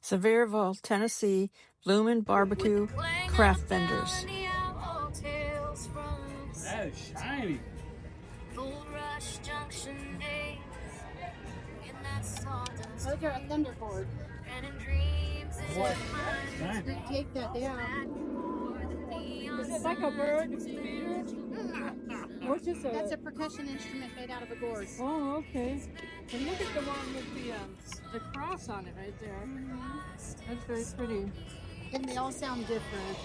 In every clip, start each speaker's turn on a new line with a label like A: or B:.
A: Sevierville, Tennessee, Bloomin BBQ craft vendors.
B: That is shiny.
C: Those are a thunderboard.
B: What?
C: Take that down.
D: Is it like a bird? What's this?
C: That's a percussion instrument made out of a gourd.
D: Oh, okay. And look at the one with the cross on it right there. That's very pretty.
C: And they all sound different.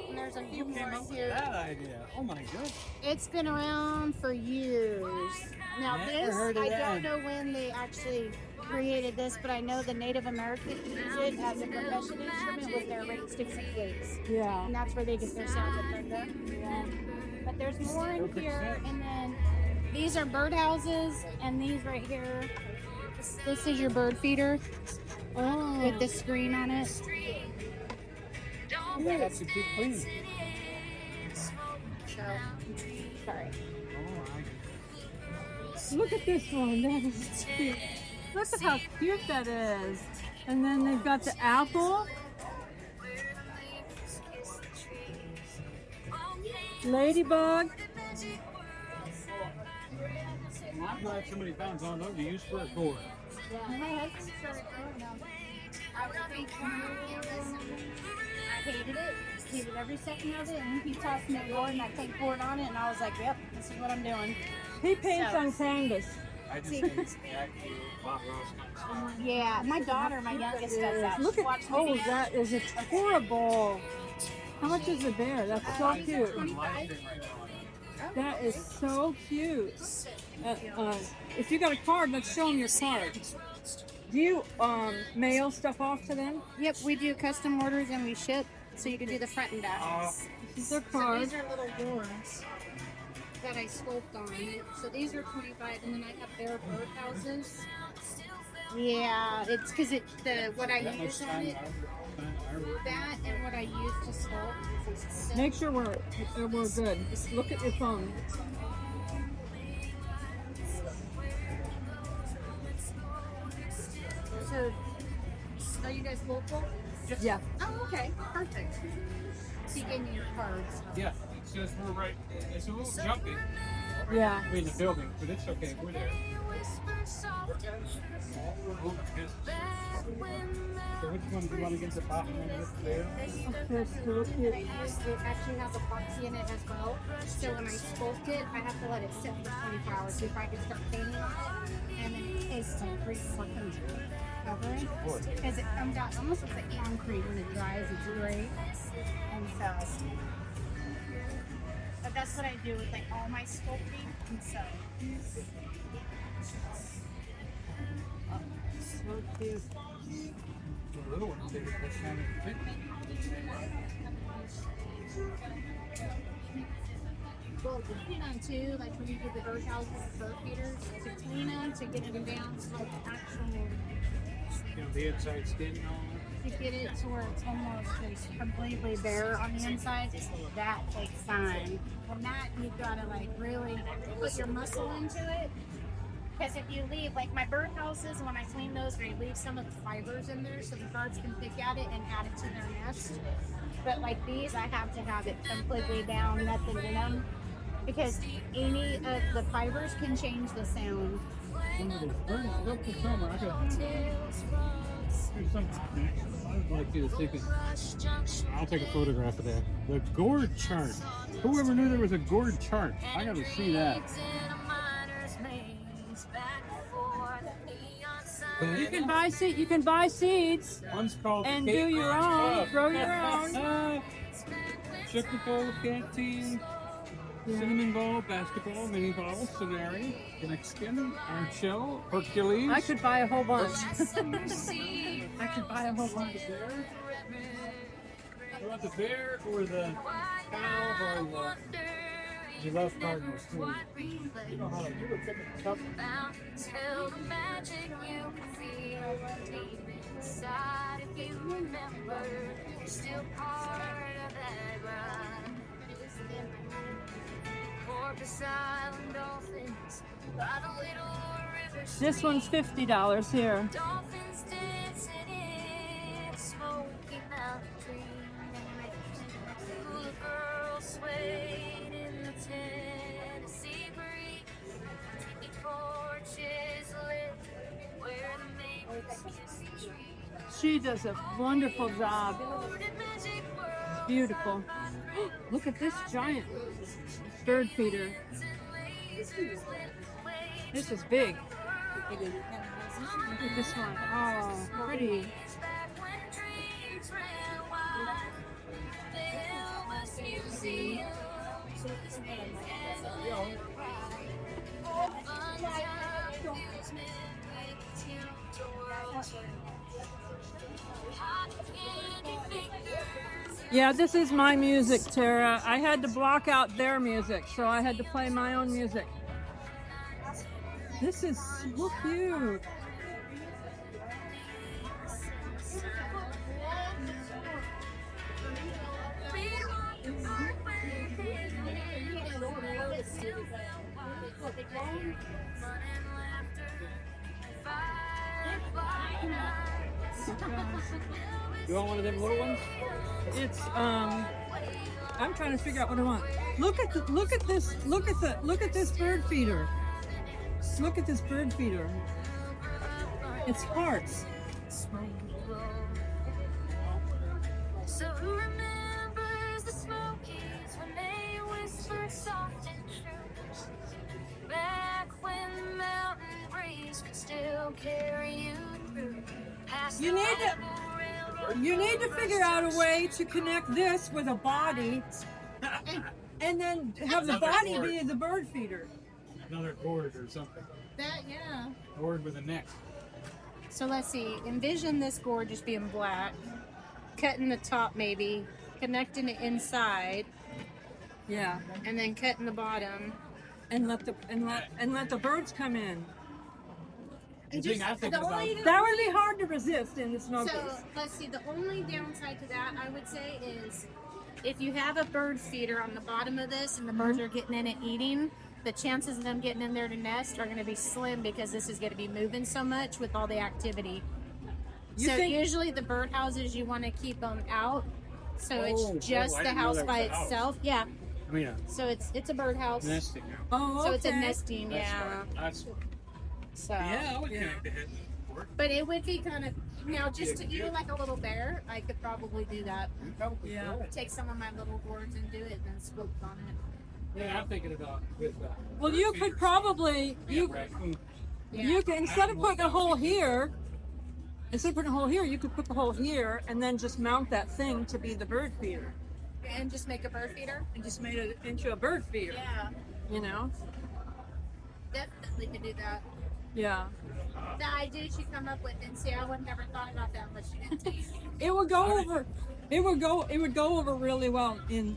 C: And there's a few more in here.
B: That idea. Oh my goodness.
C: It's been around for years. Now
B: Never heard of
C: I
B: that.
C: don't know when they actually created this, but I know the Native Americans use it as a percussion instrument with their ring sticks and plates.
D: Yeah.
C: And that's where they get their sound of thunder. Yeah. But there's more in here, and then these are birdhouses, and these right here. This is your bird feeder with the screen on it.
B: You gotta have to keep clean.
C: So, sorry.
D: Look at this one. That is cute. Look at how cute that is. And then they've got the apple. Ladybug.
B: Well, I'm glad somebody found something to use for a gourd.
C: Yeah, my husband started growing them. I hated it. Hated every second of it. And he tossed me a gourd and I paint board on it, and I was like, yep, this is what I'm doing.
D: He paints on canvas.
B: I just think it's actually Bob Ross.
C: Yeah, my daughter, my youngest, does that.
D: Look
C: She
D: at,
C: watched
D: oh,
C: me.
D: that is adorable. How much is a bear? That's so cute. That is so cute. If you got a card, let's show them your card. Do you mail stuff off to them?
C: Yep, we do custom orders and we ship, so you can do the front and back.
D: This is their
C: So
D: card.
C: these are little gourds that I sculpt on. So these are 25, and then I have their birdhouses. Yeah, it's because what I use on it, that and what I use to sculpt. So
D: Make sure we're good. Just look at your phone.
C: So, are you guys local?
D: Yeah.
C: Oh, okay, perfect. So you gave me your cards.
B: Yeah, it's just we're right. It's a little jumpy.
D: Yeah.
B: We're in the building, but it's okay. We're there. So which one do you want to get the bottom one with there?
D: That's so cute.
C: It actually has epoxy in it as well. So when I sculpt it, I have to let it sit for 24 hours. So if I can start painting on it, and then it tastes like grease fucking covering. Because it comes out almost looks like concrete when it dries. It's great. And so, but that's what I do with like all my sculpting. And so,
D: So cute.
B: The little one's bigger. That's kind of big.
C: well, to clean them too, like when you do the birdhouses and bird feeders, to clean them, to get them down to like actual,
B: You know, the inside skin and all that.
C: to get it to where it's almost just completely bare on the inside, that takes time. And that you've got to like really put your muscle into it. Because if you leave, like my birdhouses, when I clean those, I leave some of the fibers in there so the birds can pick at it and add it to their nest. But like these, I have to have it completely down, nothing in them. Because any of the fibers can change the sound.
B: Some of these birds look the summer. I got here's something. I'd like you to take it. I'll take a photograph of that. The gourd chart. Whoever knew there was a gourd chart? I gotta see that.
D: You can buy seeds
B: One's called
D: and
B: Kate
D: do your
B: Moss
D: own.
B: Club.
D: Grow your own.
B: Chicken bowl, canteen, cinnamon ball, basketball, mini ball, scenario, Mexican, orange shell, Hercules.
D: I could buy a whole bunch. I could buy a whole bunch.
B: You want the bear or the cow or the giraffe cardinals too? You know how to do it. It's tough.
E: Tell the magic you can feel deep inside. If you remember, you're still part of that ride. Porpoise Island dolphins by the little river.
D: This one's $50 here.
E: Dolphins dancing in Smoky Mountain dream. Little girls swayed in the Tennessee breeze. Tiki torches lit where the maples kiss the trees.
D: She does a wonderful job.
E: Magic world.
D: Beautiful. Look at this giant bird feeder. This is big. Look at this one. Oh, pretty.
E: Back when dreams ran wild, the Elvis Museum. Fun time amusement with Tim Hot candy fingers.
D: Yeah, this is my music, Tara. I had to block out their music, so I had to play my own music. This is so cute.
B: You want one of them little ones?
D: It's I'm trying to figure out what I want. Look at this bird feeder. Look at this bird feeder. It's hearts.
E: So who remembers the Smokies when they whispered soft and true? Back when the mountain breeze could still carry you through. Past
D: You
E: the
D: need to-
E: Bible railroad.
D: You need to figure out a way to connect this with a body, and then have the body be the bird feeder.
B: Another gourd or something.
C: That, yeah.
B: Gourd with a neck.
C: So let's see. Envision this gourd just being black, cutting the top maybe, connecting it inside,
D: Yeah,
C: and then cutting the bottom.
D: and let the birds come in.
B: The thing I'm thinking about.
D: That would be hard to resist in the Smokies.
C: So let's see. The only downside to that, I would say, is if you have a bird feeder on the bottom of this and the birds are getting in it eating, the chances of them getting in there to nest are going to be slim because this is going to be moving so much with all the activity.
D: You
C: So
D: think-
C: usually the bird houses you want to keep them out, so
B: Oh,
C: it's just
B: I
C: the
B: didn't know
C: house
B: that was
C: by
B: a house.
C: itself. Yeah.
B: I mean,
C: So it's a birdhouse.
B: nesting.
D: Oh,
C: So it's a
D: okay.
C: nesting,
B: That's
C: yeah.
B: right. That's,
C: So
B: yeah, I would
D: Yeah.
B: connect the head.
C: but it would be kind of now just to eat it like a little bear. I could probably do that.
D: Yeah.
C: Take some of my little gourds and do it, and then swoop on it.
B: Yeah, I'm thinking about with
D: Well, you could probably
B: raccoon.
D: you could instead of putting a hole here, you could put the hole here and then just mount that thing to be the bird feeder,
C: And just make a bird feeder.
D: and just made it into a bird feeder.
C: Yeah,
D: You know?
C: definitely could do that.
D: Yeah.
C: The idea she come up with, and see, I would never thought about that unless she didn't tell you.
D: It would go over. It would go over really well in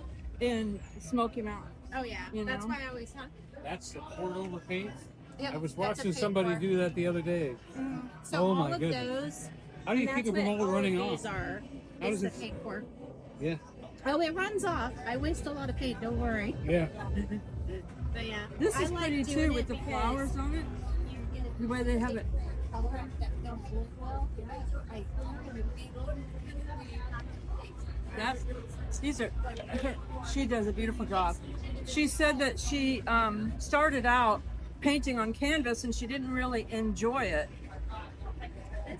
D: Smoky Mountain.
C: Oh yeah,
D: You
C: that's
D: know?
C: why I always thought.
B: That's the poured over paint.
C: Yep,
B: I was
C: that's a
B: watching somebody
C: paint
B: do that the other day.
C: pour. So
B: Oh
C: all
B: my
C: of
B: goodness.
C: those.
B: How do you
C: and
B: keep it
C: that's
B: from
C: what
B: all running
C: of
B: off?
C: these are.
B: How
C: It's
B: does
C: the
B: it-
C: paint pour.
B: Yeah,
C: Oh, it runs off. I waste a lot of paint. Don't worry.
B: yeah.
C: But yeah,
D: This
C: I
D: is
C: like
D: pretty
C: doing
D: too
C: it
D: with the
C: because
D: flowers on it.
C: you get
D: The way they have it.
C: color that don't look well. Like,
D: These are. She does a beautiful job. She said that she started out painting on canvas and she didn't really enjoy it.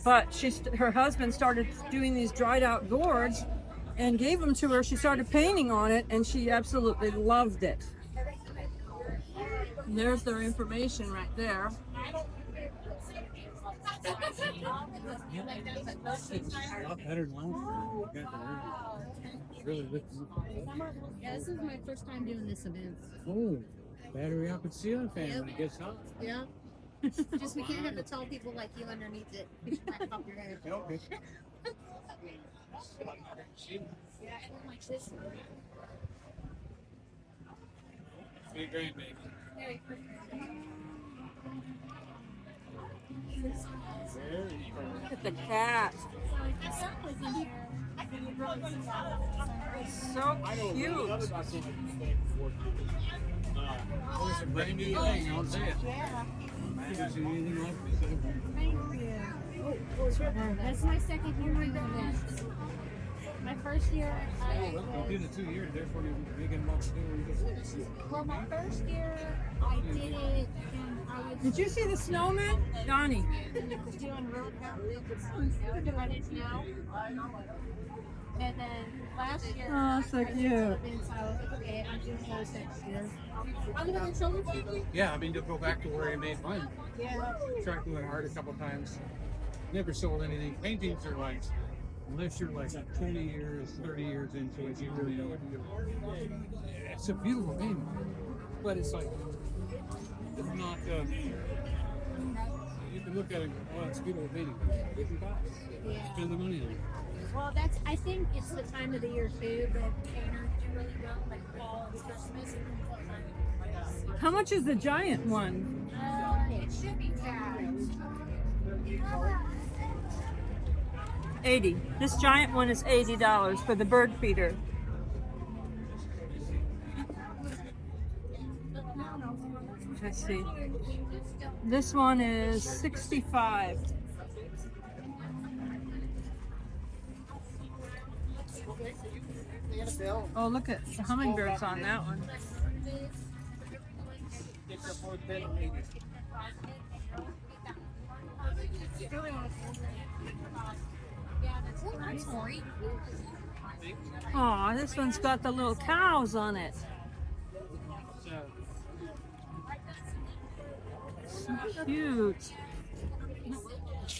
D: But her husband started doing these dried out gourds and gave them to her. She started painting on it and she absolutely loved it. And there's their information right there.
B: It's a lot better than last year. It's really lifting up.
C: yeah, this is my first time doing this event.
B: Oh, battery opposite ceiling fan when it gets hot.
C: Yeah. Just we can't have the tall people like you underneath it. You should back off your head.
B: Yeah, okay. Sweet grandbaby.
D: Look at the cat. So cute.
B: It's a brand new thing, I'll say it.
C: Yeah.
B: Haven't seen anything like this.
C: Thank you. That's my second year doing this. My first year,
B: You did it 2 years, therefore you're making much do.
C: well, my first year, I did it, and I was
D: Did you see the snowman? Donnie.
C: doing really good because I didn't know. And then last year,
D: Oh, so
C: I did
D: cute.
C: something, so I was like, okay, I'm doing those next year. I'm gonna show you.
B: Yeah, I mean, to go back to where you made mine.
C: Yeah.
B: Tried doing art a couple times. Never sold anything. Paintings are like, unless you're like 20 years, 30 years into it, you really know what you're doing. It's a beautiful painting, but it's like, it's not, you can look at it and go, oh, it's a beautiful painting. It can buy it.
C: Yeah.
B: Spend the money on it.
C: Well, I think it's the time of the year too that painters do really well, like fall and Christmas.
D: How much is the giant one?
C: It should be tagged.
D: 80. This giant one is $80 for the bird feeder. Let's see. This one is 65. Oh, look at the hummingbirds on that one. Oh, this one's got the little cows on it. So cute.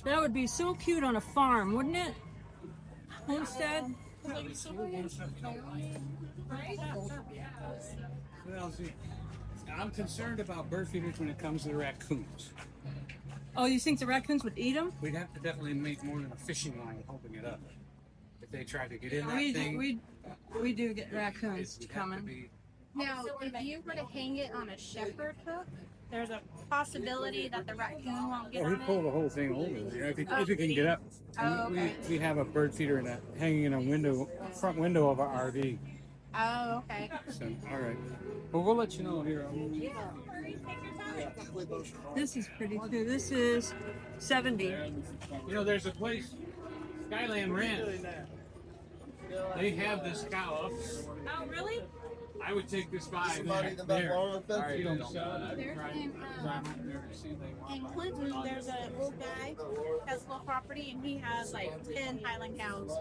D: That would be so cute on a farm, wouldn't it? Homestead.
B: Well, see, I'm concerned about bird feeders when it comes to the raccoons.
D: Oh, you think the raccoons would eat them?
B: We'd have to definitely make more than a fishing line holding it up. If they try to get in that thing,
D: We do get raccoons
B: it'd have to
D: coming.
B: be-
C: Now, if you were to hang it on a shepherd hook, there's a possibility that the raccoon won't get
B: Oh, we
C: on
B: pull
C: it.
B: the whole thing over there if it can get up.
C: Oh,
B: And
C: okay.
B: we have a bird feeder in a, hanging in a window, front window of our RV.
C: Oh, okay.
B: So, all right. Well, we'll let you know here.
D: This is pretty too. This is 70.
B: You know, there's a place, Skyland Ranch. They have this cow.
D: Oh, really?
B: I would take this by there. All right, you don't sell it.
C: There's
B: Right.
C: an, in Clinton, there's an old guy has a little property, and he has like 10 Highland cows.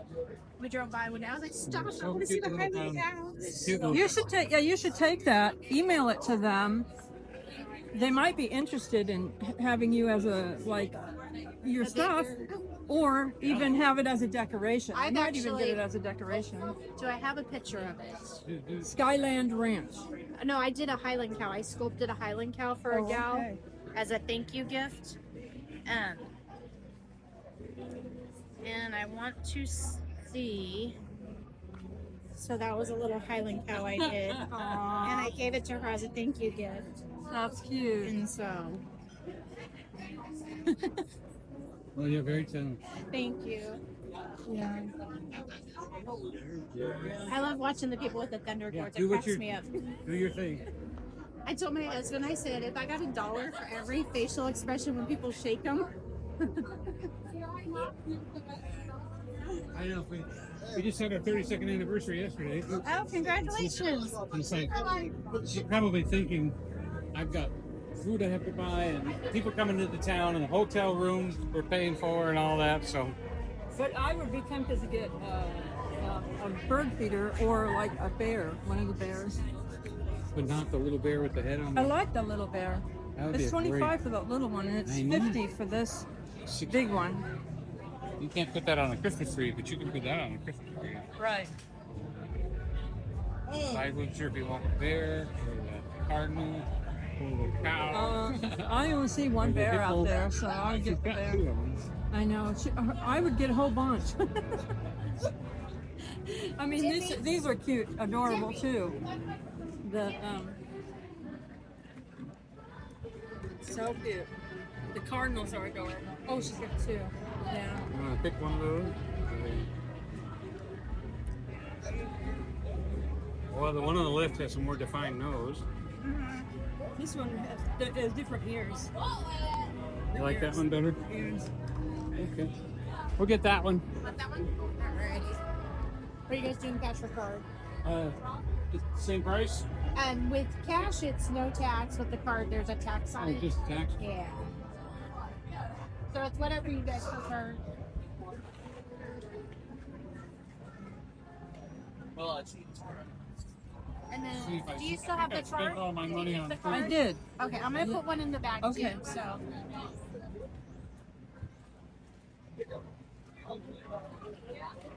C: We drove by one day. I was like, "Stop! I want to see the Highland cows."
D: You should take. Yeah, you should take that. Email it to them. They might be interested in having you as a your stuff, or even have it as a decoration. I
C: I've
D: might even get
C: actually-
D: it as a decoration.
C: Do I have a picture of it?
D: Skyland Ranch.
C: No, I did a Highland cow. I sculpted a Highland cow for a
D: Oh,
C: gal
D: okay.
C: as a thank you gift. And I want to see. So that was a little Highland cow I did. And I gave it to her as a thank you gift.
D: That's cute.
C: And so,
B: Well, you're very talented.
C: thank you.
D: Yeah.
C: I love watching the people with the thunder
B: Yeah,
C: gourds.
B: do
C: It
B: what
C: cracks
B: you
C: me up.
B: do your thing.
C: I told my husband, I said, if I got $1 for every facial expression when people shake them,
B: I know. We just had our 32nd anniversary yesterday.
C: oh, congratulations.
B: It's like, you're probably thinking, I've got food I have to buy, and people coming to the town, and the hotel rooms we're paying for, and all that. So,
D: But I would be tempted to get a bird feeder or like a bear, one of the bears.
B: but not the little bear with the head on.
D: I like the little bear.
B: That would be
D: It's
B: a great-
D: 25 for the little one, and it's
B: I know.
D: 50 for this big one.
B: You can't put that on a Christmas tree, but you can put that on a Christmas tree.
D: Right.
B: I wasn't sure if you want a bear, or a cardinal, or a cow.
D: I only see one bear out there, so I would
B: She's
D: get the
B: got
D: bear.
B: 2 of them.
D: I know. I would get a whole bunch. I mean, these are cute, adorable too. The so cute. The cardinals are adorable. Oh, she's got 2. Yeah.
B: You want to pick one of those? Well, the one on the left has a more defined nose.
D: This one has different ears.
B: You like that one better?
D: Ears.
B: Okay. We'll get that one.
C: Want that one? Alrighty. What are you guys doing, cash or card?
B: It's the same price?
C: With cash, it's no tax. With the card, there's a tax on
B: Oh,
C: it.
B: just tax?
C: Yeah. So it's whatever you guys prefer.
B: Well, I see.
C: And then,
B: See if I
C: do you
B: see-
C: still
B: I
C: have
B: think
C: the
B: I spent
C: card?
B: all my
C: Do you
B: money
C: use
B: on
C: the
B: food.
C: card?
D: I did.
C: Okay, I'm gonna put one in the bag
D: Okay.
C: too. So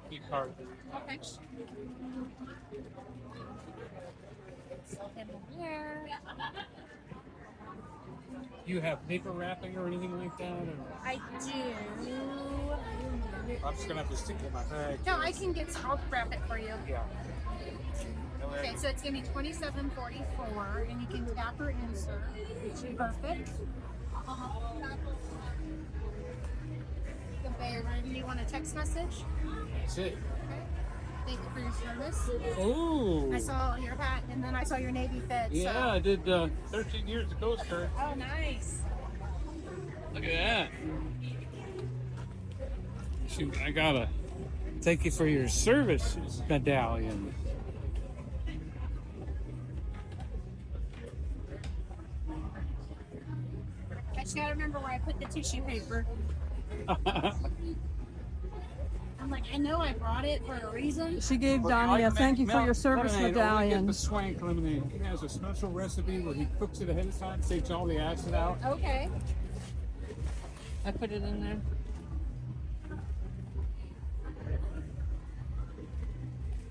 B: Keep card.
C: okay. And here.
B: Do you have paper wrapping or anything like that? Or?
C: I do.
B: I'm just gonna have to stick it in my bag.
C: No, I can get. I'll wrap it for you.
B: Yeah.
C: Okay, so it's gonna be $27.44, and you can tap or insert. Perfect. Do you want a text message?
B: That's it.
C: Okay. Thank you for your service.
B: Oh.
C: I saw your hat, and then I saw your Navy fit.
B: Yeah,
C: So.
B: I did 13 years of Coast Guard.
C: Oh, nice.
B: Look at that. Shoot, I gotta thank you for your service medallion.
C: I just gotta remember where I put the tissue paper. I'm like, I know I brought it for a reason.
D: She gave Donnie a thank you for your service
B: Lemonade,
D: medallion.
B: Only get the swank lemonade. He has a special recipe where he cooks it ahead of time, takes all the acid out.
C: Okay.
D: I put it in there.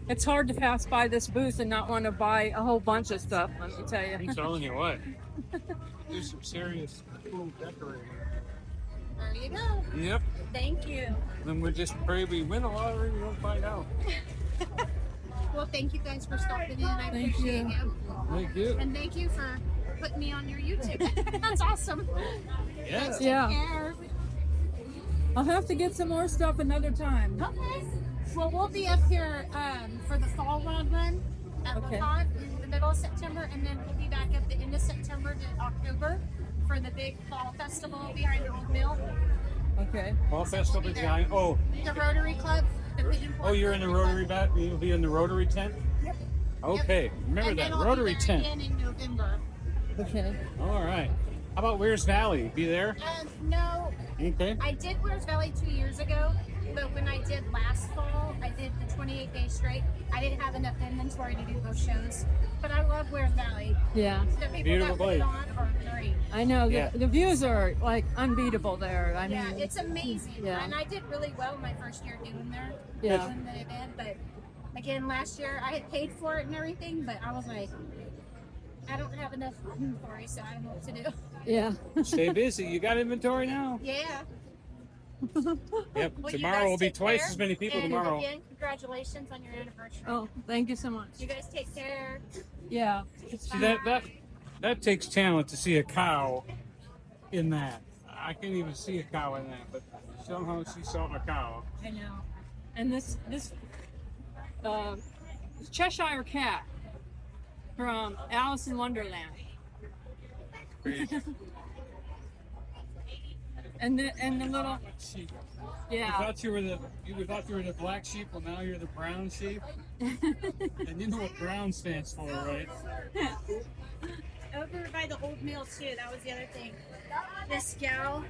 D: It's hard to pass by this booth and not want to buy a whole bunch of stuff, let me tell you.
B: I'm telling you what. Do some serious cool decorating.
C: There you go.
B: Yep.
C: Thank you.
B: Then we just pray we win a lottery and we'll find out.
C: Well, thank you guys for stopping in. I
D: Thank
C: appreciate
D: you.
C: you.
B: Thank you.
C: And thank you for putting me on your YouTube. That's awesome.
B: Yeah.
C: Take
D: Yeah.
C: care.
D: I'll have to get some more stuff another time.
C: Okay. Well, we'll be up here for the fall rod run at
D: Okay.
C: LaPont in the middle of September, and then we'll be back at the end of September to October for the big fall festival behind the old mill.
D: Okay.
B: Fall Festival Design. Oh,
C: The Rotary Club. The Pigeon Forge
B: you're in the Rotary bat. You'll be in the Rotary tent.
C: Yep.
B: Okay, remember
C: And
B: that
C: then I'll
B: Rotary
C: be there
B: tent.
C: again in November.
D: Okay.
B: All right. How about Wears Valley? Be there?
C: No,
B: Okay.
C: I did Wears Valley 2 years ago, but when I did last fall, I did the 28 days straight. I didn't have enough inventory to do those shows, but I love Wears Valley.
D: Yeah.
C: The people
B: Beautiful
C: that put it
B: place.
C: on are great.
D: I know.
B: Yeah.
D: The views are like unbeatable there. I
C: Yeah,
D: mean,
C: it's amazing.
D: Yeah.
C: And I did really well my first year doing there.
D: Yeah.
C: Doing the event, but again, last year I had paid for it and everything, but I was like, I don't have enough inventory, so I don't know what to do.
D: yeah.
B: Stay busy. You got inventory now?
C: Yeah.
B: Yep.
C: Well, you
B: Tomorrow
C: guys
B: will be
C: take
B: twice
C: care,
B: as many people
C: and
B: tomorrow.
C: Again, congratulations on your anniversary.
D: Oh, thank you so much.
C: You guys take care.
D: Yeah.
B: See that takes talent to see a cow in that. I can't even see a cow in that, but somehow she saw a cow.
D: I know. And this Cheshire cat from Alice in Wonderland.
B: Crazy.
D: And the little
B: Sheep.
D: yeah.
B: You thought you were the black sheep, well now you're the brown sheep. And you know what brown stands for, right?
C: Over by the old mill too. That was the other thing. This gal,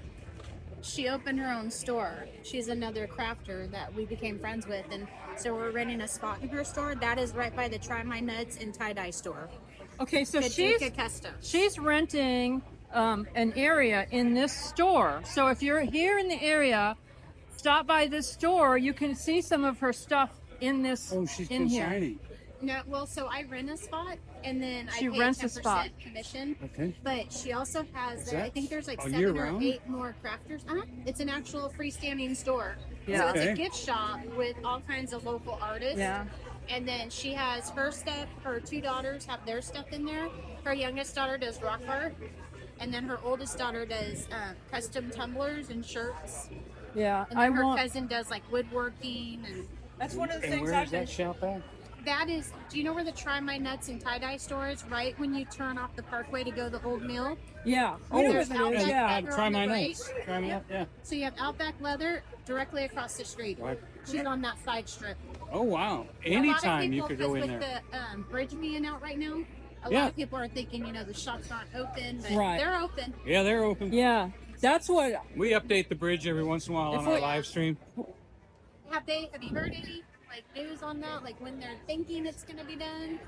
C: she opened her own store. She's another crafter that we became friends with, and so we're renting a spot in her store. That is right by the Try My Nuts and Tie Dye store.
D: Okay, so
C: Kadrika Custom.
D: she's renting an area in this store. So if you're here in the area, stop by this store. You can see some of her stuff in this
B: Oh, she's
D: in here.
B: consigning.
C: No, well, so I rent a spot, and then
D: She
C: I pay
D: rents a
C: 10%
D: spot.
C: commission.
B: Okay.
C: But she also has,
B: Is
C: I
B: that
C: think there's like
B: all year
C: 7 or
B: round?
C: 8 more crafters. It's an actual freestanding store.
D: Yeah.
C: So it's
B: Okay.
C: a gift shop with all kinds of local artists.
D: Yeah.
C: And then she has her stuff, her 2 daughters have their stuff in there. Her youngest daughter does rock art. And then her oldest daughter does custom tumblers and shirts.
D: Yeah.
C: And
D: I
C: then her
D: want
C: cousin does like woodworking. And
D: that's one of the
B: And
D: things
B: where
D: I've
B: is
D: been
B: that shop at?
C: That is, do you know where the Try My Nuts and Tie-Dye store is? Right when you turn off the parkway to go to the old mill?
D: Yeah.
C: Oh,
D: Where
C: there's
D: is it?
C: Outback
D: Yeah.
C: Leather
B: Try
C: on the
B: my
C: right.
B: nuts. Try my nuts. Yeah.
C: So you have Outback Leather directly across the street.
B: Right.
C: She's on that side strip.
B: Oh wow!
C: A lot of
B: Anytime you
C: people,
B: could go
C: 'cause
B: in
C: with
B: there.
C: the bridge being out right now, a
B: Yeah.
C: lot of people are thinking, you know, the shops aren't open, but
D: Right.
C: they're open.
B: Yeah, they're open.
D: Yeah. That's what.
B: We update the bridge every once in a while on
D: If
B: our
D: we-
B: live stream.
C: Have you heard any like news on that? Like when they're thinking it's going to be done?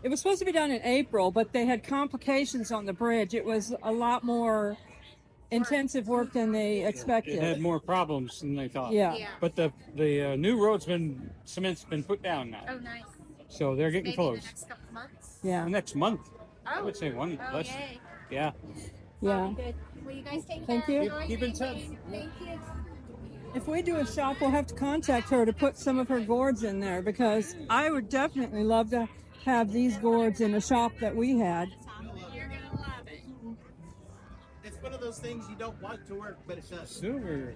D: It was supposed to be done in April, but they had complications on the bridge. It was a lot more intensive work than they expected.
B: It had more problems than they thought.
D: Yeah.
C: Yeah.
B: But the new cement's been put down now,
C: Oh, nice.
B: so they're getting
C: Maybe in the
B: close.
C: next couple months.
D: Yeah.
B: The next month, I
C: Oh.
B: would say one
C: Oh,
B: less.
C: yay.
B: Yeah.
D: Yeah.
C: Good. Well, you guys take
D: Thank
C: care.
D: you.
C: Enjoy
B: Keep in
C: Handmade. Thank you.
D: If we do a shop, we'll have to contact her to put some of her gourds in there because I would definitely love to have these gourds in a shop that we had.
C: You're going to love it.
F: It's one of those things you don't want to work, but it does.
B: Silver.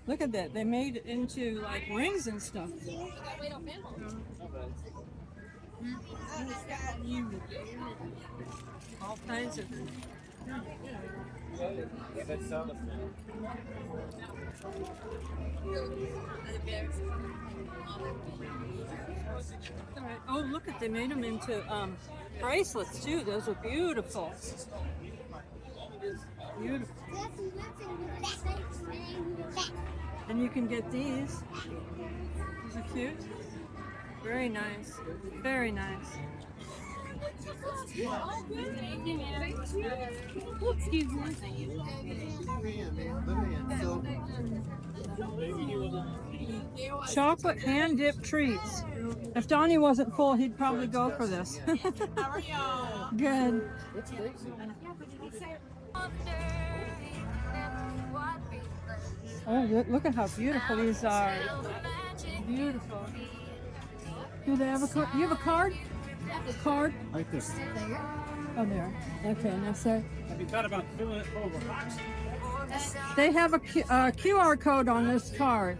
D: Look at that. They made it into like rings and stuff. All kinds of things. All right. Oh, look at, they made them into bracelets too. Those are beautiful. Beautiful. And you can get these. These are cute. Very nice. Very nice.
C: Excuse me.
D: Chocolate hand dipped treats. If Donnie wasn't full, he'd probably go for this.
C: How are y'all?
D: Good. Oh, look at how beautiful these are. Beautiful. Do they have a card? You have a card? A card?
B: Right there.
D: Oh, there. Okay, now sir.
B: Have you thought about filling it full of a box?
D: They have a QR code on this card.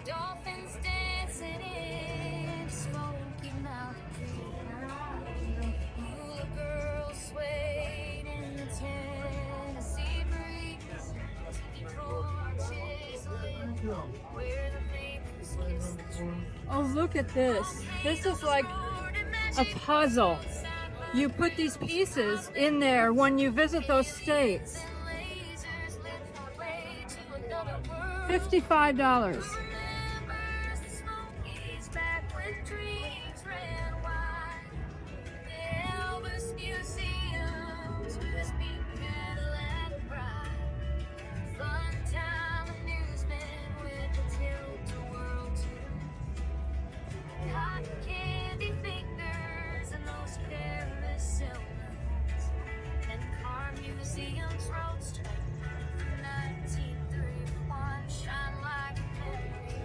E: Dolphins dancing in Smoky Mountain. Hula girls swayed in the Tennessee breeze. Tiki torches lit where the vapors kiss the trees.
D: Oh, look at this. This is like a puzzle. You put these pieces in there when you visit those states. $55.
E: Remembers the Smokies back when dreams ran wide. The Elvis Museum's wispy Cadillac bride. Fun time amusement with the tilt-a-whirl too. Cotton candy fingers and those carousel moons. And car museums roadster from 1931 shine like a memory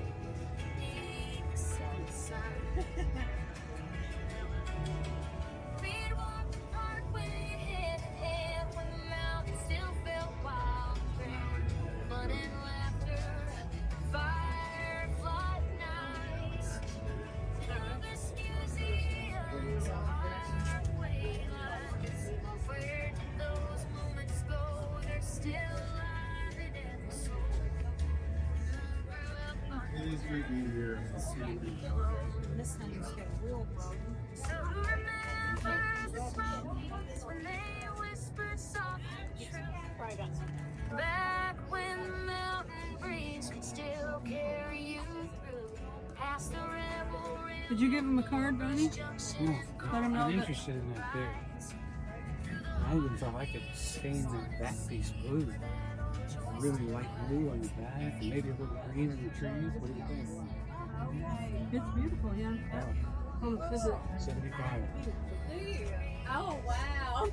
E: beneath the setting sun. We'd walk the parkway hand in hand when the mountain still felt wild and grand. Fun and laughter, firefly nights. Elvis museums, highway lines. Where did those moments go? They're still alive in every soul.
F: It is great being here.
E: So who remembers the Smokies when they whispered soft and true? Back when the mountain breeze could still carry you through. Past the rebel
D: Did you give him a card, Bunny?
B: Oh, God.
D: Let 'em know
B: I'm
D: that-
B: interested in that there. I even thought I could stain that back piece blue. Really light blue on the back, and maybe a little green in the trees. What do you think?
D: It's beautiful, yeah. Oh, is it?
B: 75.
C: Oh, wow.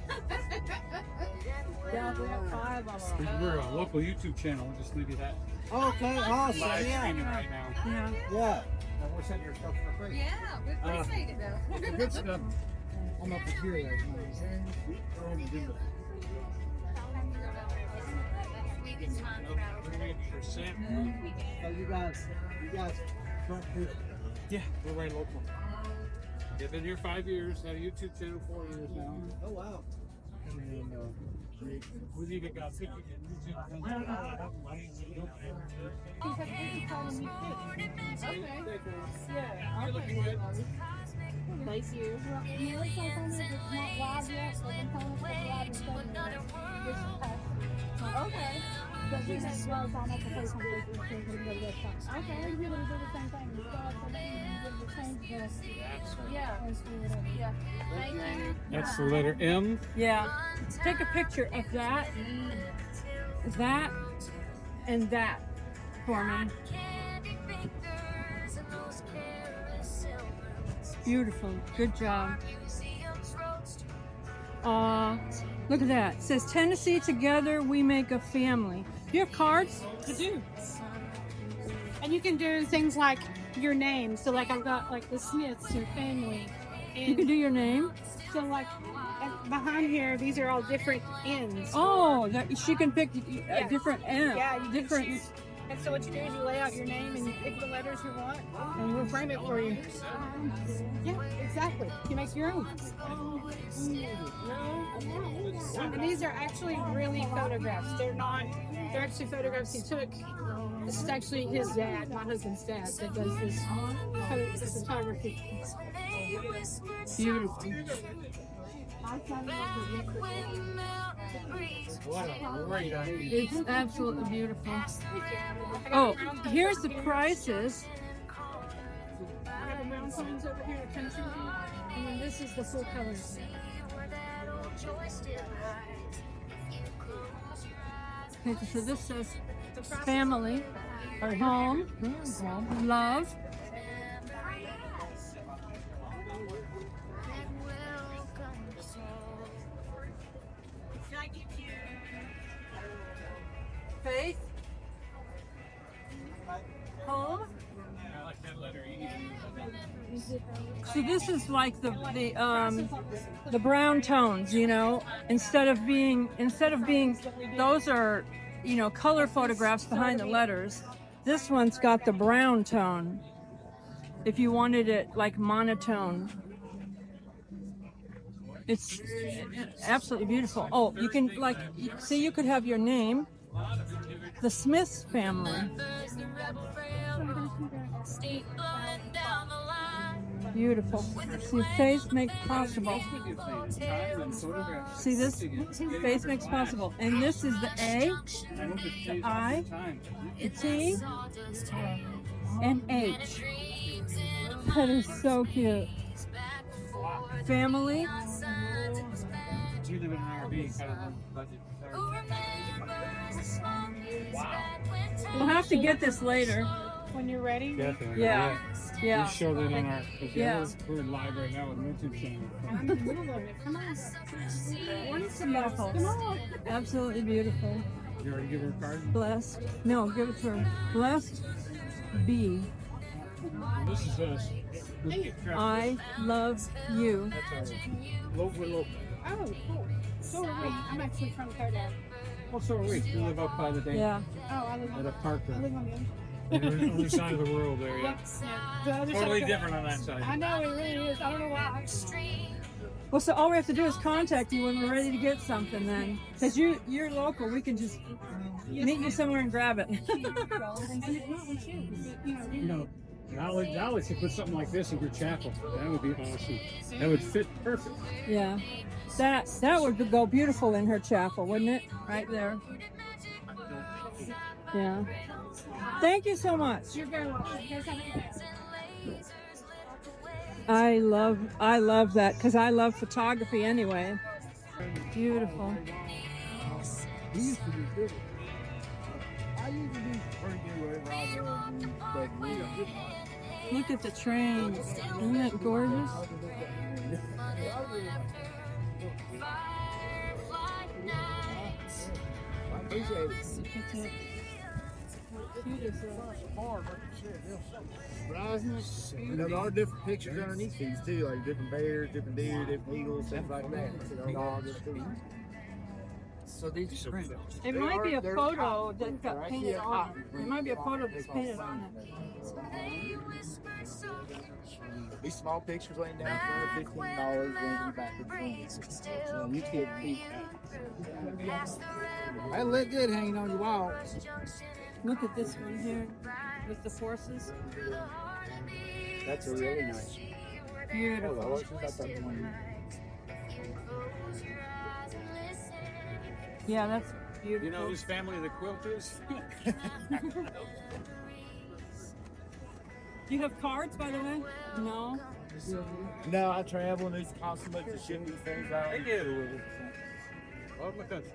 D: Yeah, we have 5 of them.
B: We're a local YouTube channel. We'll just leave you that
F: Okay, awesome.
B: live
F: Yeah.
B: streaming right now.
D: Yeah.
F: Yeah. And we're sending your stuff for free.
C: Yeah, we appreciate it though.
B: Good stuff.
F: I'm up to here right now.
C: We can talk about
F: Oh, you guys front here.
B: Yeah, we're right local. Yeah, been here 5 years. Had a YouTube channel 4 years now.
F: Oh wow.
B: And we've even got 50 YouTube. You're looking good.
C: Thank you. Okay. But we have gloves on at the place on okay, we really do the same thing. We go up the change the yeah. Thank you.
B: That's the letter M.
D: Yeah. Take a picture of that, and that for me. Beautiful. Good job. Look at that. It says Tennessee together we make a family. Do you have cards?
C: I do. And you can do things like your name. So like I've got like the Smiths, your family. And
D: You can do your name.
C: so like behind here, these are all different ends.
D: Oh, she can pick a
C: Yeah.
D: different end.
C: Yeah, you can
D: different.
C: choose. And so what you do is you lay out your name and you pick the letters you want, and we'll frame it for you. Yeah, exactly. You make your own. And these are actually really photographs. They're not. They're actually photographs he took. This is actually his dad, my husband's dad, that does this photography.
D: Beautiful.
B: What a great idea.
D: It's absolutely beautiful. Oh, here's the prices.
C: I have brown signs over here at Tennessee, and then this is the full colors.
D: Okay, so this says family, or home, love. Faith, home.
B: I like that letter E.
D: So this is like the brown tones, you know. Instead of being those are, you know, color photographs behind the letters. This one's got the brown tone. If you wanted it like monotone. It's absolutely beautiful. Oh, you can like see, you could have your name, the Smiths family. Beautiful. See, faith makes possible. See this? Faith makes possible. And this is the A, the I, the T, and H. That is so cute. Family.
B: You live in an RV, kind of budget.
D: We'll have to get this later.
C: When you're ready.
B: Definitely.
D: Yeah. Yeah.
B: We show that on our.
D: Yeah.
B: We're live right now with YouTube channel.
C: I'm in the middle of it. Come on.
D: What is beautiful?
C: Come on.
D: Absolutely beautiful.
B: You already give her a card?
D: Blessed. No, give it to her. Blessed B.
B: This is us.
D: I love you.
B: That's our local.
C: Oh, cool. So are we. I'm actually from Kodak.
B: Oh, so are we. We live up by the dam.
D: Yeah.
C: Oh, I live
B: At a park
C: I
B: there.
C: live on the other.
B: On the other side of the world there, yeah.
C: The other
B: Totally
C: side.
B: different on that side.
C: I know, it really is. I don't know why.
D: Well, so all we have to do is contact you when we're ready to get something then. Because you're local, we can just meet you somewhere and grab it.
B: You know, Alex could put something like this in your chapel. That would be awesome. That would fit perfect.
D: Yeah. That would go beautiful in her chapel, wouldn't it? Right there. Yeah. Thank you so much.
C: You're very welcome. You guys have a good day.
D: I love that because I love photography anyway. Beautiful.
F: He used to be bigger. I used to be pretty good wherever I was, but we
D: Look at the train. Isn't that gorgeous?
F: I appreciate it. There are different pictures underneath these too, like different bears, different deer, different eagles, things like that. Dogs, too. So these are print.
D: It might be a photo that got painted on it. It might be a photo that's painted on it.
F: These small pictures laying down for $15 laying back in so you can't beat that. That look good hanging on your wall.
D: Look at this one here with the horses.
F: That's a really nice.
D: Beautiful.
F: The horses, I thought you wanted.
D: Yeah, that's beautiful.
B: You know whose family the quilt is?
D: Do you have cards, by the way? No.
F: No, I travel and it's cost so much to ship these things out.
B: Thank you. Love my country.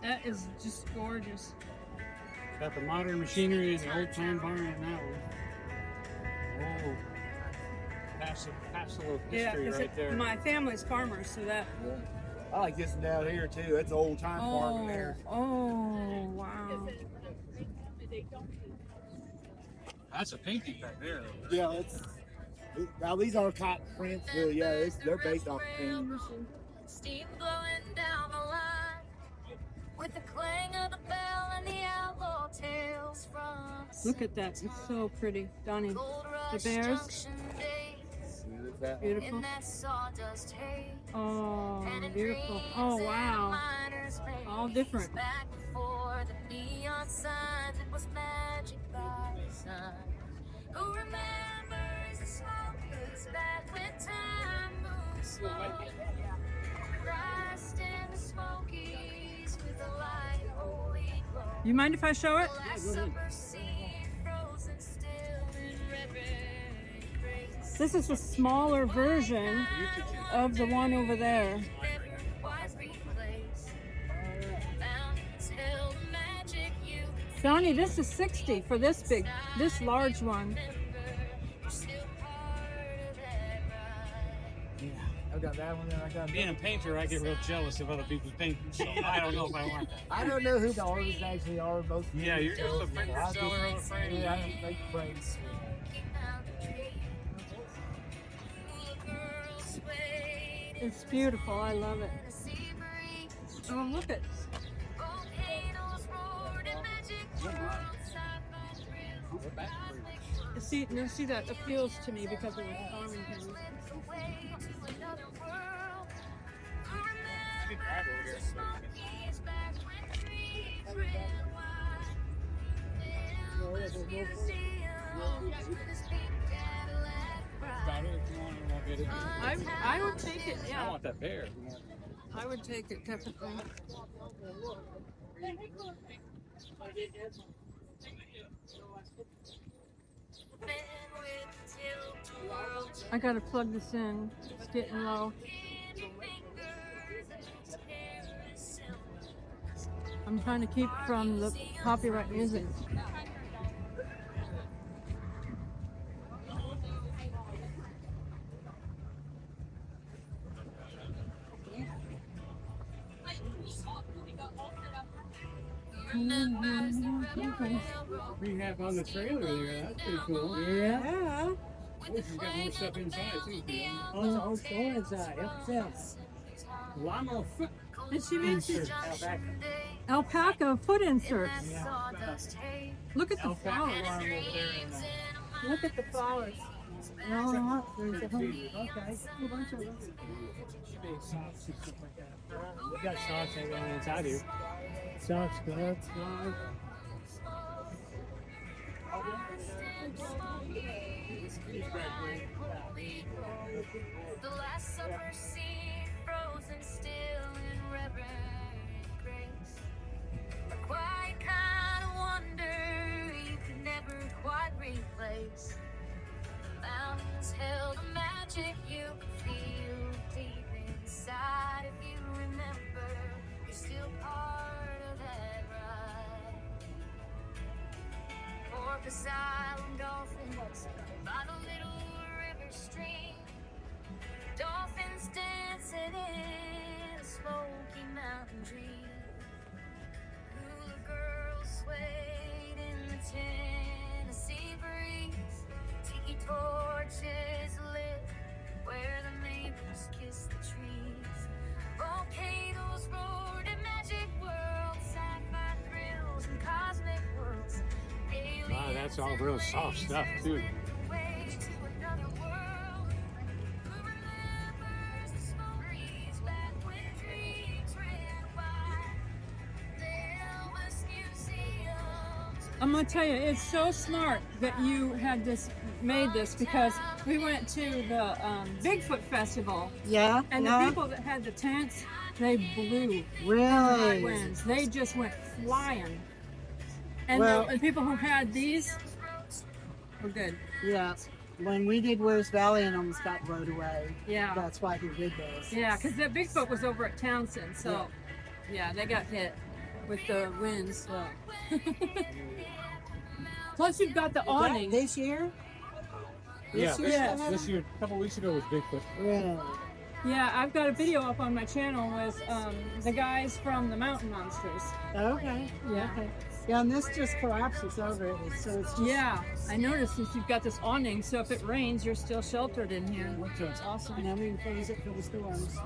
D: That is just gorgeous.
B: Got the modern machinery and the old time barn in that one. Oh, pass a little history right there.
D: My family's farmers, so that.
F: Yeah. I like this one down here too. That's old time farming there.
D: Oh, wow.
B: That's a painting back there.
F: Yeah, now these are cotton prints, but yeah, they're based off paintings.
E: Steam blowing down the line with the clang of the bell and the outlaw tales from
D: Look at that. It's so pretty. Donnie, the bears. Beautiful. Oh, beautiful. Oh, wow. All different.
E: Back before the neon signs, it was magic by the sun. Who remembers the Smokies back when time moved slow? Christ in the Smokies with a light holy glow.
D: You mind if I show it?
E: Summer sea frozen still in reverent grace.
D: This is a smaller version of the one over there. Donnie, this is 60 for this large one.
F: Yeah, I got that one. I got
B: Being a painter, I get real jealous of other people's paintings, so I don't know if I want that.
F: I don't know who the artists actually are. Most
B: Yeah, you're just a finger seller of a frame.
F: Yeah, I don't make praise.
D: It's beautiful. I love it. Oh, look at. See that appeals to me because of the farming things. I would take it.
B: I
D: Yeah,
B: want that bear.
D: I would take it definitely. I gotta plug this in. It's getting low. I'm trying to keep from the copyright music.
B: We have on the trailer there. That's pretty cool.
D: Yeah.
B: Oh, she's got more stuff inside too.
F: Oh, it's all store inside. Yes.
B: Llama foot.
D: And she makes
B: inserts.
D: alpaca foot inserts.
B: Yeah.
D: Look at the
B: Alpaca
D: flowers.
B: farm over there in
D: Look at the flowers.
F: No, there's a whole, okay.
D: A bunch of them.
B: big socks and stuff like that. We got socks everything inside here.
F: Socks, gloves, gloves.
E: The last supper scene, frozen still in reverent grace. A quiet kind of wonder you could never quite replace. The mountains held a magic you could feel deep inside. If you remember, you're still part of that ride. Porpoise Island dolphins by the little river stream. Dolphins dancing in a Smoky Mountain dream. Hula girls swayed in the Tennessee breeze. Tiki torches lit
B: that's all real soft stuff too.
D: I'm gonna tell you, it's so smart that you had made this, because we went to the Bigfoot Festival,
C: Yeah.
D: and the people that had the tents, they blew
C: Really?
D: winds. They just went flying. And
C: Well-
D: the people who had these were good.
C: Yeah. When we did Where's Valley and almost got blown away.
D: Yeah.
C: That's why he did this.
D: Yeah, because that Bigfoot was over at Townsend, so yeah, they got hit with the winds. Plus, you've got the awning.
C: This year?
B: Yeah,
D: year?
B: this year, a couple weeks ago was Bigfoot.
C: Really?
D: Yeah, I've got a video up on my channel with the guys from the Mountain Monsters.
C: Okay.
D: Yeah.
C: Okay. Yeah, and this just collapses over it, so it's just...
D: Yeah, I noticed since you've got this awning, so if it rains, you're still sheltered in here, which is awesome.
C: Now we can close it for the storms.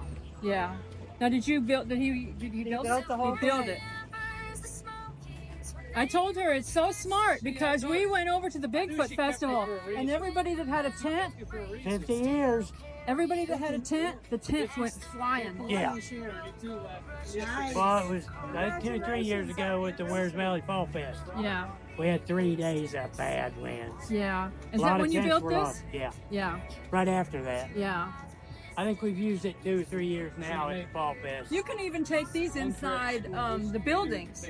D: Yeah. Now, did you build? Did he build
C: built
D: it?
C: the whole
D: He built
C: thing.
D: it. I told her it's so smart because we went over to the Bigfoot Festival, and everybody that had a tent,
G: 50 years.
D: everybody that had a tent, the tents went flying.
G: Yeah.
C: Nice.
G: Well, it was 2 or 3 years ago with the Where's Valley Fall Fest.
D: Yeah.
G: We had 3 days of bad winds.
D: Yeah. Is
G: A lot
D: that
G: of
D: when you
G: tents
D: built
G: were
D: this?
G: lost. Yeah.
D: Yeah.
G: Right after that.
D: Yeah.
G: I think we've used it 2 or 3 years now at the Fall Fest.
D: You can even take these inside the buildings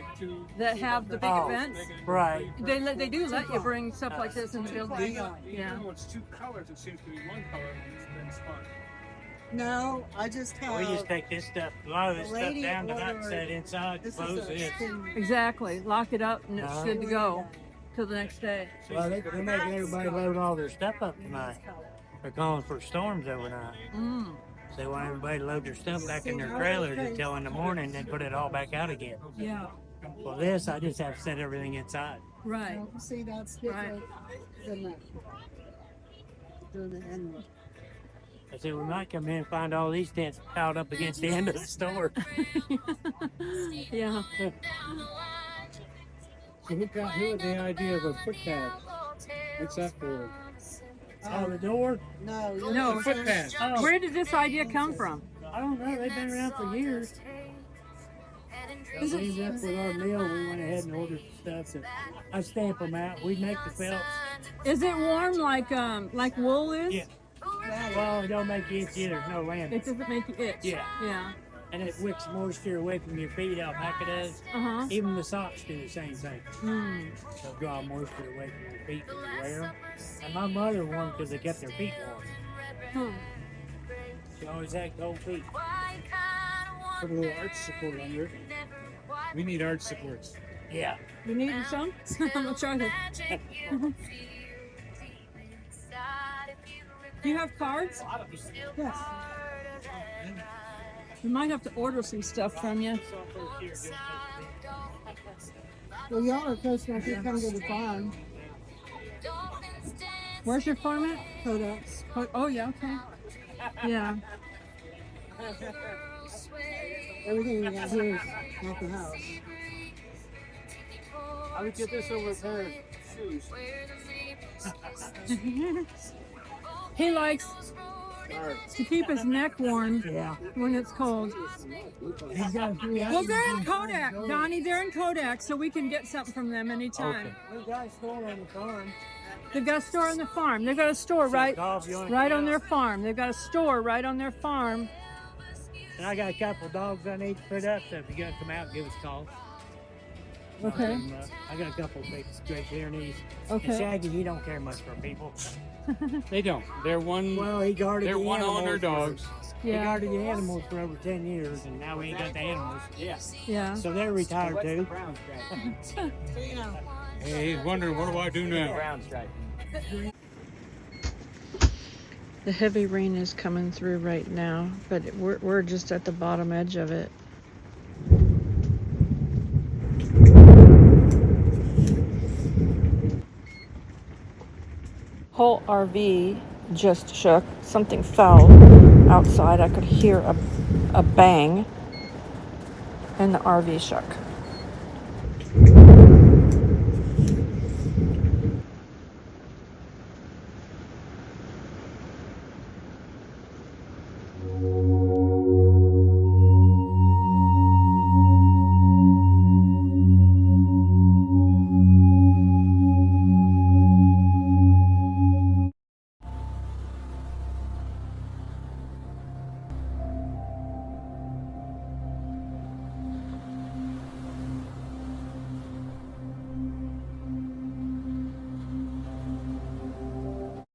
D: that have the big
G: Oh.
D: events.
G: Right.
D: They do let you bring stuff like this in the building. Yeah.
B: Even though it's two colors, it seems to be one color and it's been spun.
C: No, I just have...
G: We just take this stuff, a lot of this
C: The
G: stuff
C: lady
G: down tonight and
C: ordered-
G: set it inside,
C: This
G: close
C: is a
G: it.
C: thin-
D: Exactly. Lock it up and it's good to go till the next day.
G: Well, they're making everybody load all their stuff up tonight. They're calling for storms overnight.
D: Mm.
G: So they want everybody to load their stuff back in their trailers until in the morning, then put it all back out again.
D: Yeah.
G: Well, this, I just have to set everything inside.
D: Right.
C: See, that's different than that. Than the end.
G: I said, we might come in and find all these tents piled up against the end of the store.
D: Yeah.
B: So who had the idea of a footpad? What's that for?
G: Oh, the door?
C: No,
D: No.
B: A footpad.
G: Oh,
D: Where did this idea come from?
G: I don't know. They've been around for years. So we went with our meal. We went ahead and ordered stuff. And I stamp them out. We make the felts.
D: Is it warm like wool is?
G: Yeah. Well, it don't make you itchy. There's no land.
D: It doesn't make you itch.
G: Yeah.
D: Yeah.
G: And it wicks moisture away from your feet out back it does.
D: Uh-huh.
G: Even the socks do the same thing.
D: Mm.
G: They'll draw moisture away from your feet when you wear them. And my mother wore them because they kept their feet warm.
D: Hmm.
G: She always had cold feet.
B: Put a little arch support under it. We need arch supports.
G: Yeah.
D: You need some? I'm gonna try that. Do you have cards?
C: Yes.
D: We might have to order some stuff from you.
C: Well, y'all are close enough. You come to the farm.
D: Where's your farm at?
C: Kodak's.
D: Oh, yeah, okay. Yeah.
C: Everything you got here is at the house.
B: I would get this over a pair of shoes.
D: He likes to keep his neck warm
G: Yeah.
D: when it's cold.
G: He's got a few
D: Well, they're in Kodak, Donnie. They're in Kodak, so we can get something from them anytime.
G: We've got a store on the farm.
D: They've got a store on the farm. They've got a store right on their farm. They've got a store right on their farm.
G: And I got a couple dogs I need to put up, so if you got to come out, give us a call.
D: Okay.
G: I got a couple of big Great Pyrenees.
D: Okay.
G: And Shaggy, he don't care much for people.
B: They don't. They're one.
G: Well, he guarded
B: They're
G: the
B: one
G: animals.
B: owner dogs.
G: He
D: Yeah.
G: guarded the animals for over 10 years, and now we ain't got the animals.
D: Yeah.
G: So they're retired too.
B: Hey, he's wondering, what do I do now?
A: The heavy rain is coming through right now, but we're just at the bottom edge of it. Whole RV just shook. Something fell outside. I could hear a bang, and the RV shook.